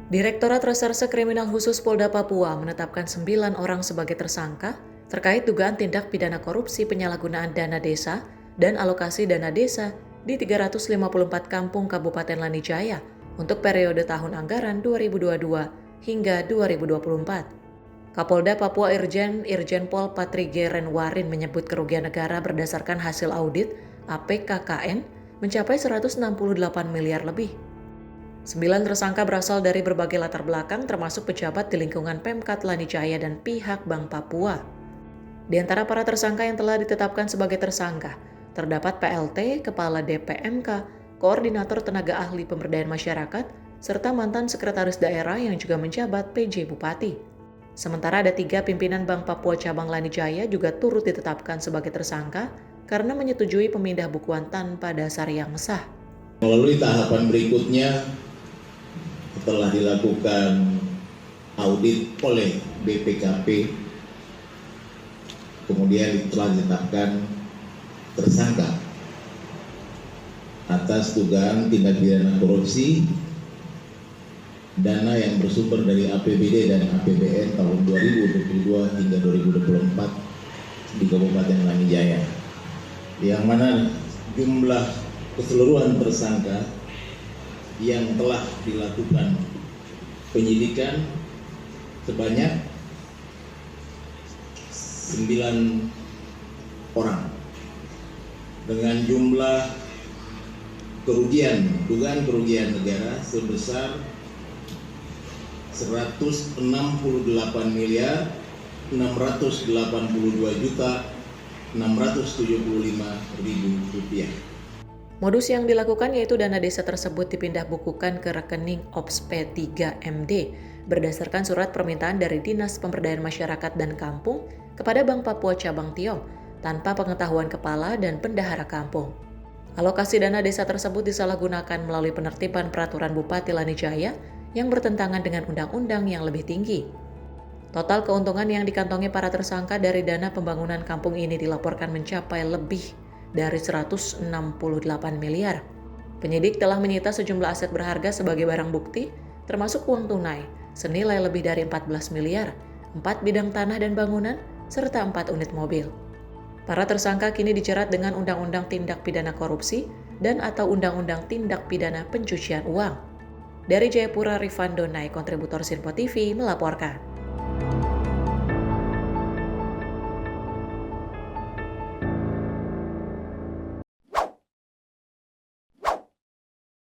Direktorat Reserse Kriminal Khusus Polda Papua menetapkan 9 orang sebagai tersangka terkait dugaan tindak pidana korupsi penyalahgunaan dana desa dan alokasi dana desa di 354 kampung Kabupaten Lanijaya untuk periode tahun anggaran 2022 hingga 2024. Kapolda Papua Irjen Pol Patri Renwarin menyebut kerugian negara berdasarkan hasil audit APKKN mencapai 168 miliar lebih. 9 tersangka berasal dari berbagai latar belakang termasuk pejabat di lingkungan Pemkat Lanijaya dan pihak Bank Papua. Di antara para tersangka yang telah ditetapkan sebagai tersangka, terdapat PLT, Kepala DPMK, Koordinator Tenaga Ahli Pemberdayaan Masyarakat, serta mantan Sekretaris Daerah yang juga menjabat PJ Bupati. Sementara ada 3 pimpinan Bank Papua Cabang Lanijaya juga turut ditetapkan sebagai tersangka karena menyetujui pemindah bukuan tanpa dasar yang sah. Melalui tahapan berikutnya, setelah dilakukan audit oleh BPKP, kemudian telah ditetapkan tersangka atas dugaan tindak pidana korupsi dana yang bersumber dari APBD dan APBN tahun 2022 hingga 2024 di Kabupaten Lanijaya, yang mana jumlah keseluruhan tersangka yang telah dilakukan penyidikan sebanyak 9 orang dengan jumlah dugaan kerugian negara sebesar 168 miliar 682 juta 675 ribu rupiah. Modus yang dilakukan yaitu dana desa tersebut dipindah bukukan ke rekening OPS P3MD berdasarkan surat permintaan dari Dinas Pemberdayaan Masyarakat dan Kampung kepada Bank Papua Cabang Tiong tanpa pengetahuan kepala dan bendahara kampung. Alokasi dana desa tersebut disalahgunakan melalui penertiban peraturan Bupati Lanijaya yang bertentangan dengan undang-undang yang lebih tinggi. Total keuntungan yang dikantongi para tersangka dari dana pembangunan kampung ini dilaporkan mencapai lebih dari 168 miliar. Penyidik telah menyita sejumlah aset berharga sebagai barang bukti, termasuk uang tunai, senilai lebih dari 14 miliar, 4 bidang tanah dan bangunan, serta 4 unit mobil. Para tersangka kini dijerat dengan Undang-Undang Tindak Pidana Korupsi dan atau Undang-Undang Tindak Pidana Pencucian Uang. Dari Jayapura, Rifan Donai, kontributor Sinpo TV, melaporkan.